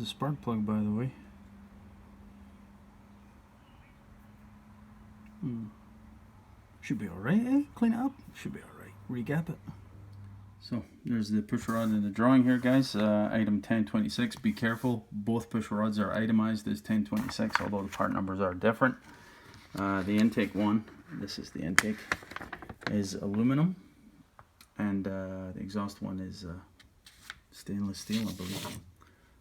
the spark plug, by the way. Should be alright, eh? Clean it up. Should be alright. Regap it. So there's the push rod in the drawing here, guys. Item 1026. Be careful. Both push rods are itemized as 1026, although the part numbers are different. The intake one, this is the intake, is aluminum, and the exhaust one is stainless steel, I believe.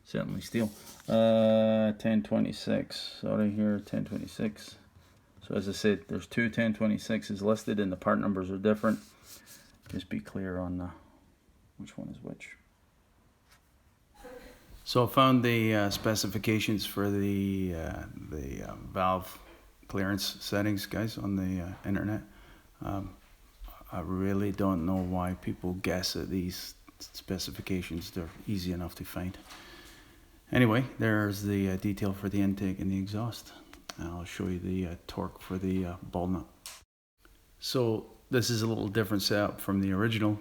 Certainly steel. 1026. Sorry here, 1026. So as I said, there's two 1026s listed, and the part numbers are different. Just be clear on which one is which. So I found the specifications for the valve clearance settings, guys, on the internet. I really don't know why people guess at these specifications. They're easy enough to find. Anyway, there's the detail for the intake and the exhaust. I'll show you the torque for the ball nut. So this is a little different setup from the original.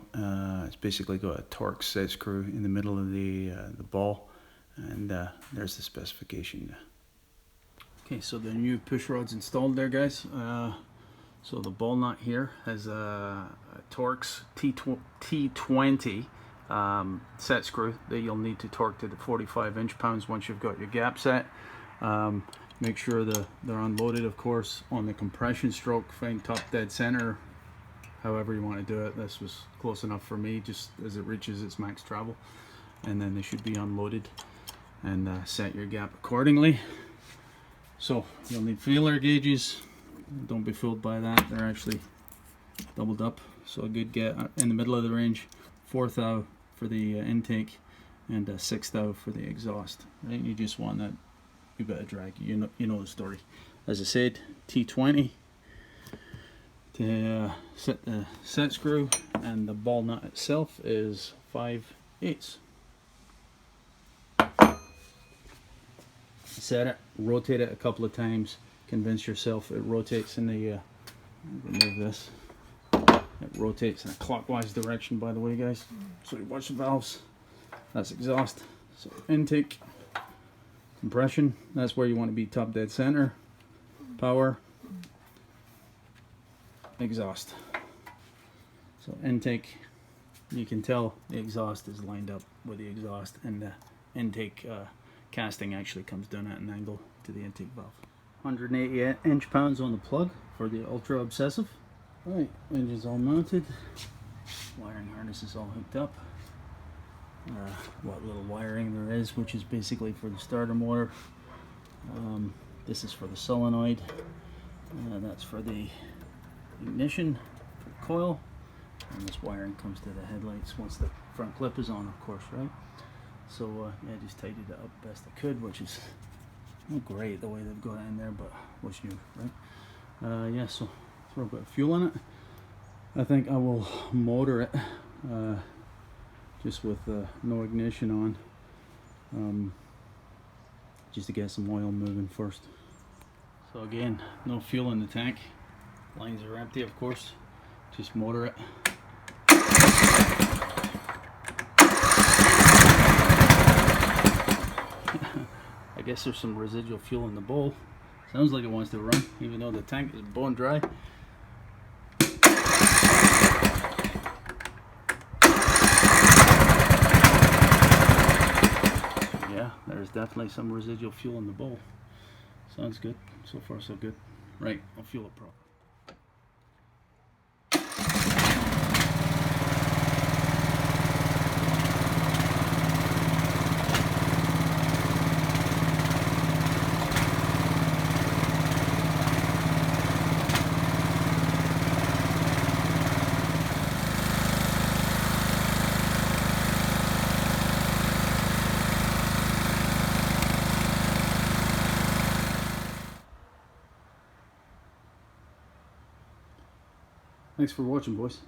It's basically got a torque set screw in the middle of the ball, and there's the specification. Okay, so the new push rod's installed there, guys. So the ball nut here has a Torx T20 set screw that you'll need to torque to the 45 inch-pounds once you've got your gap set. Make sure they're unloaded, of course, on the compression stroke. Find top dead center, however you want to do it. This was close enough for me, just as it reaches its max travel. And then they should be unloaded, and set your gap accordingly. So you'll need feeler gauges. Don't be fooled by that. They're actually doubled up. So a good get in the middle of the range. 4 thou for the intake, and 6 thou for the exhaust. Right? You just want that a bit of drag. You know the story. As I said, T20 to set the set screw, and the ball nut itself is 5/8. Set it, rotate it a couple of times, convince yourself it rotates in the remove this. It rotates in a clockwise direction, by the way, guys. So you watch the valves. That's exhaust. So intake, compression, that's where you want to be, top dead center. Power, exhaust. So intake, you can tell the exhaust is lined up with the exhaust, and the intake casting actually comes down at an angle to the intake valve. 180 inch-pounds on the plug for the ultra obsessive. Right, engine's all mounted, wiring harness is all hooked up. What little wiring there is, which is basically for the starter motor. This is for the solenoid. That's for the ignition, for the coil. And this wiring comes to the headlights once the front clip is on, of course, right? So yeah, I just tidied it up best I could, which is not great the way they've got it in there, but what's new, right? Yeah, so throw a bit of fuel in it. I think I will motor it just with no ignition on, just to get some oil moving first. So again, no fuel in the tank. Lines are empty, of course. Just motor it. I guess there's some residual fuel in the bowl. Sounds like it wants to run, even though the tank is bone dry. Yeah, there's definitely some residual fuel in the bowl. Sounds good. So far, so good. Right, I'll fuel it properly. Thanks for watching, boys.